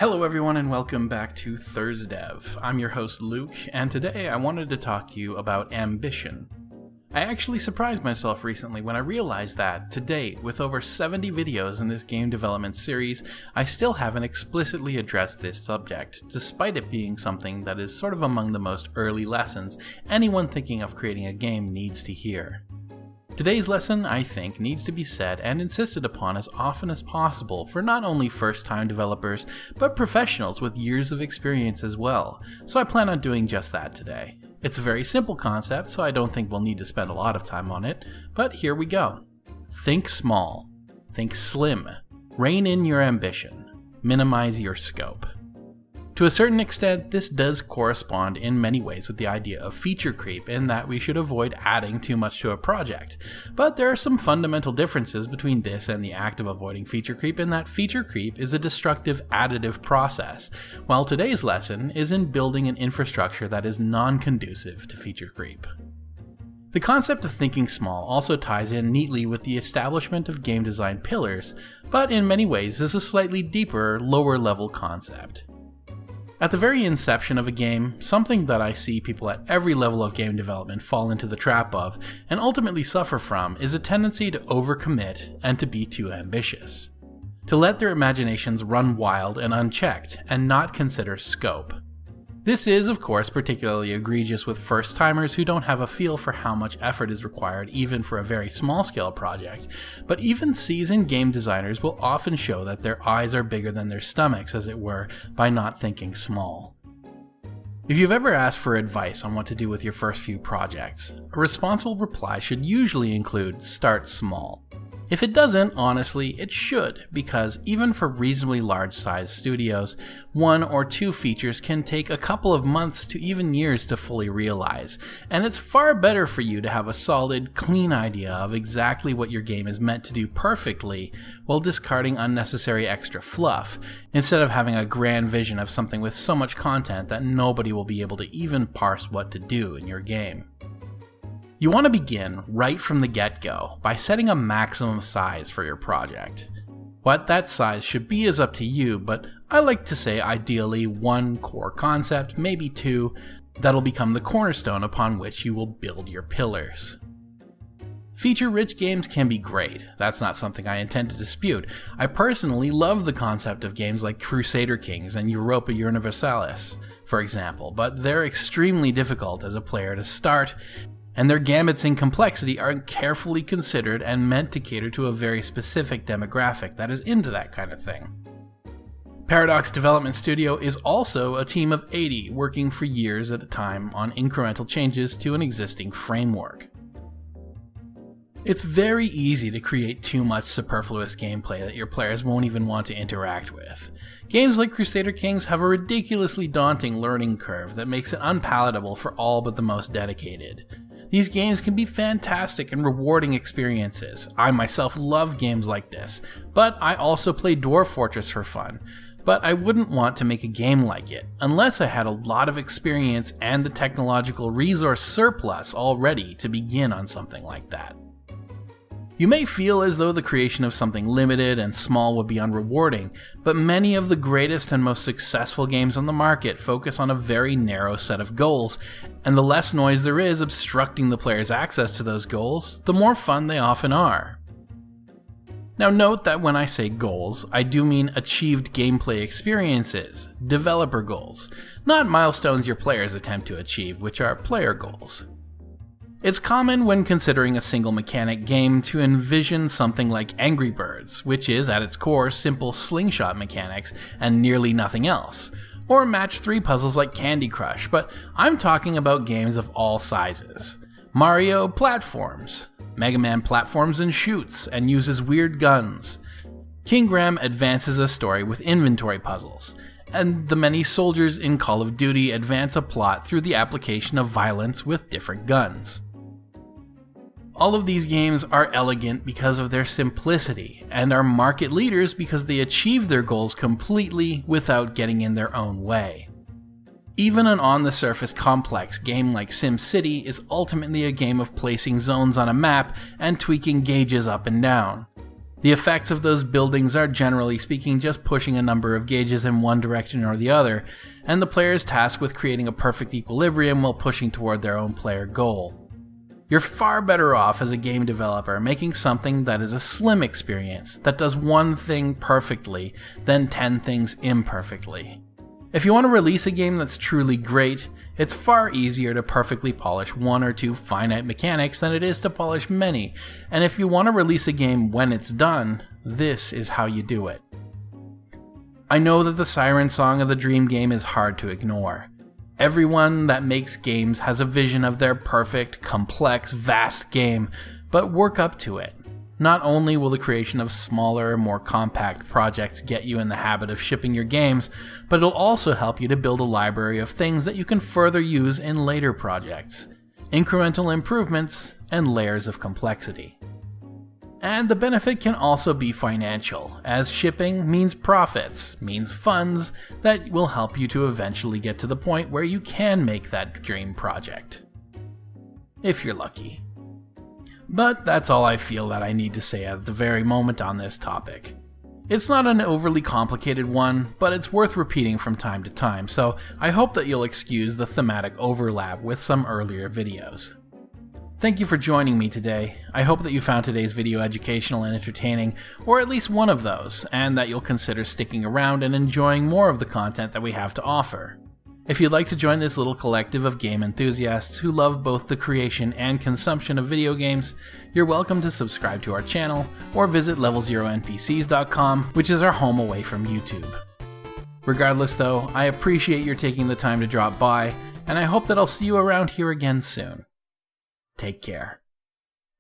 Hello everyone and welcome back to ThursDev. I'm your host Luke, and today I wanted to talk to you about ambition. I actually surprised myself recently when I realized that, to date, with over 70 videos in this game development series, I still haven't explicitly addressed this subject, despite it being something that is sort of among the most early lessons anyone thinking of creating a game needs to hear. Today's lesson, I think, needs to be said and insisted upon as often as possible for not only first-time developers, but professionals with years of experience as well, so I plan on doing just that today. It's a very simple concept, so I don't think we'll need to spend a lot of time on it, but here we go. Think small. Think slim. Rein in your ambition. Minimize your scope. To a certain extent, this does correspond in many ways with the idea of feature creep in that we should avoid adding too much to a project. But there are some fundamental differences between this and the act of avoiding feature creep in that feature creep is a destructive additive process, while today's lesson is in building an infrastructure that is non-conducive to feature creep. The concept of thinking small also ties in neatly with the establishment of game design pillars, but in many ways is a slightly deeper, lower-level concept. At the very inception of a game, something that I see people at every level of game development fall into the trap of, and ultimately suffer from, is a tendency to overcommit and to be too ambitious. To let their imaginations run wild and unchecked, and not consider scope. This is, of course, particularly egregious with first-timers who don't have a feel for how much effort is required even for a very small-scale project, but even seasoned game designers will often show that their eyes are bigger than their stomachs, as it were, by not thinking small. If you've ever asked for advice on what to do with your first few projects, a responsible reply should usually include start small. If it doesn't, honestly, it should, because even for reasonably large-sized studios, one or two features can take a couple of months to even years to fully realize, and it's far better for you to have a solid, clean idea of exactly what your game is meant to do perfectly, while discarding unnecessary extra fluff, instead of having a grand vision of something with so much content that nobody will be able to even parse what to do in your game. You want to begin right from the get-go by setting a maximum size for your project. What that size should be is up to you, but I like to say ideally one core concept, maybe two, that'll become the cornerstone upon which you will build your pillars. Feature-rich games can be great, that's not something I intend to dispute. I personally love the concept of games like Crusader Kings and Europa Universalis, for example, but they're extremely difficult as a player to start, and their gambits in complexity aren't carefully considered and meant to cater to a very specific demographic that is into that kind of thing. Paradox Development Studio is also a team of 80 working for years at a time on incremental changes to an existing framework. It's very easy to create too much superfluous gameplay that your players won't even want to interact with. Games like Crusader Kings have a ridiculously daunting learning curve that makes it unpalatable for all but the most dedicated. These games can be fantastic and rewarding experiences. I myself love games like this, but I also play Dwarf Fortress for fun. But I wouldn't want to make a game like it, unless I had a lot of experience and the technological resource surplus already to begin on something like that. You may feel as though the creation of something limited and small would be unrewarding, but many of the greatest and most successful games on the market focus on a very narrow set of goals, and the less noise there is obstructing the player's access to those goals, the more fun they often are. Now note that when I say goals, I do mean achieved gameplay experiences, developer goals, not milestones your players attempt to achieve, which are player goals. It's common when considering a single mechanic game to envision something like Angry Birds, which is at its core simple slingshot mechanics and nearly nothing else, or match 3 puzzles like Candy Crush, but I'm talking about games of all sizes. Mario platforms, Mega Man platforms and shoots and uses weird guns. King Graham advances a story with inventory puzzles, and the many soldiers in Call of Duty advance a plot through the application of violence with different guns. All of these games are elegant because of their simplicity, and are market leaders because they achieve their goals completely without getting in their own way. Even an on-the-surface complex game like SimCity is ultimately a game of placing zones on a map and tweaking gauges up and down. The effects of those buildings are generally speaking just pushing a number of gauges in one direction or the other, and the player is tasked with creating a perfect equilibrium while pushing toward their own player goal. You're far better off as a game developer making something that is a slim experience, that does one thing perfectly, than 10 things imperfectly. If you want to release a game that's truly great, it's far easier to perfectly polish one or two finite mechanics than it is to polish many, and if you want to release a game when it's done, this is how you do it. I know that the siren song of the dream game is hard to ignore. Everyone that makes games has a vision of their perfect, complex, vast game, but work up to it. Not only will the creation of smaller, more compact projects get you in the habit of shipping your games, but it'll also help you to build a library of things that you can further use in later projects. Incremental improvements and layers of complexity. And the benefit can also be financial, as shipping means profits, means funds that will help you to eventually get to the point where you can make that dream project. If you're lucky. But that's all I feel that I need to say at the very moment on this topic. It's not an overly complicated one, but it's worth repeating from time to time, so I hope that you'll excuse the thematic overlap with some earlier videos. Thank you for joining me today. I hope that you found today's video educational and entertaining, or at least one of those, and that you'll consider sticking around and enjoying more of the content that we have to offer. If you'd like to join this little collective of game enthusiasts who love both the creation and consumption of video games, you're welcome to subscribe to our channel, or visit levelzeronpcs.com, which is our home away from YouTube. Regardless though, I appreciate your taking the time to drop by, and I hope that I'll see you around here again soon. Take care.